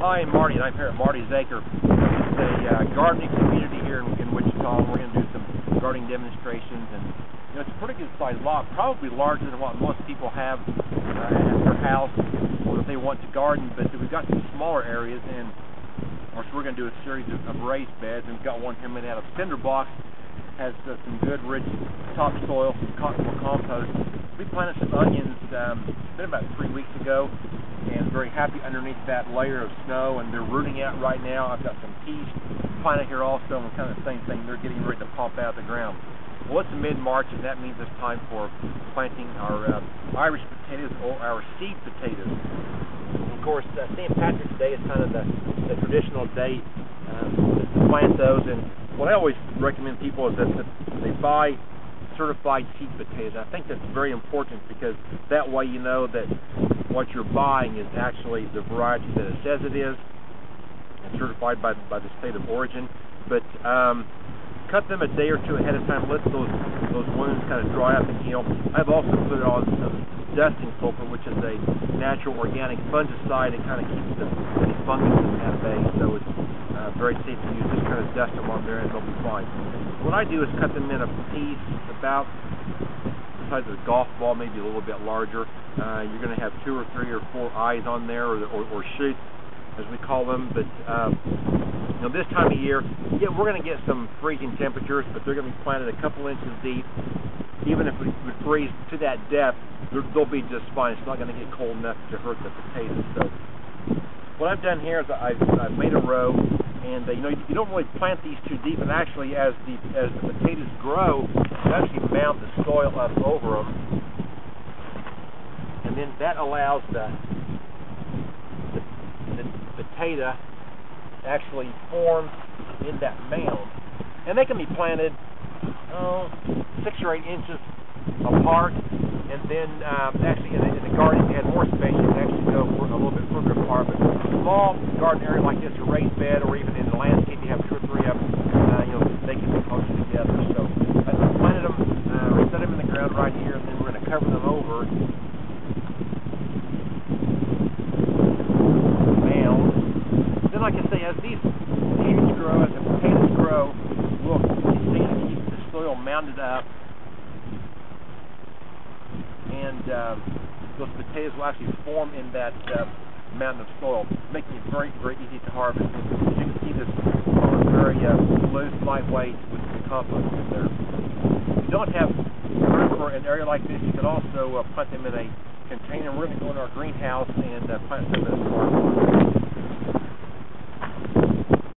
Hi, I'm Marty, and I'm here at Marty's Acre. It's a gardening community here in Wichita. We're going to do some gardening demonstrations, and it's a pretty good sized lot, probably larger than what most people have at their house or if they want to garden. But we've got some smaller areas, and of course we're going to do a series of raised beds. And we've got one here made out of cinder blocks. Has some good rich topsoil, some cottonwood compost. We planted some onions. It's been about 3 weeks ago, and very happy underneath that layer of snow, and they're rooting out right now. I've got some peas planted here also, and kind of the same thing. They're getting ready to pop out of the ground. Well, it's mid-March, and that means it's time for planting our Irish potatoes, or our seed potatoes. Of course, St. Patrick's Day is kind of the traditional day to plant those, and what I always recommend people is that they buy certified seed potatoes. I think that's very important because that way you know that what you're buying is actually the variety that it says it is, and certified by the state of origin. But cut them a day or two ahead of time. Let those wounds kind of dry up and heal. I've also put it on some dusting sulfur, which is a natural organic fungicide, and kind of keeps any fungus at bay. So it's very safe to use. Just kind of dust them on there, and they'll be fine. What I do is cut them in a piece about the size of a golf ball, maybe a little bit larger. You're going to have 2 or 3 or 4 eyes on there, or shoots, as we call them. But this time of year, yeah, we're going to get some freezing temperatures, but they're going to be planted a couple inches deep. Even if we freeze to that depth, they'll be just fine. It's not going to get cold enough to hurt the potatoes. So what I've done here is I've made a row, and you don't really plant these too deep. And actually, as the potatoes grow, you actually mound the soil up over them, and then that allows the potato to actually form in that mound. And they can be planted 6 or 8 inches apart, and then actually in the garden, if you had more space, you can actually go a little bit further apart. But a small garden area like this, a raised bed, or even in the landscape, you have 2 or 3 of them, they can be closer together. So I planted them, set them in the ground right here, and then we're going to cover them over. Then, like I say, as these shoots grow, as the potatoes grow, we'll continue to keep the soil mounded up, and those potatoes will actually form in that mound of soil, making it very, very easy to harvest. And as you can see, this soil is very loose, lightweight, with some compost in there. If you don't have room for an area like this, you can also plant them in a container. We're going to go in our greenhouse and plant them in a garden.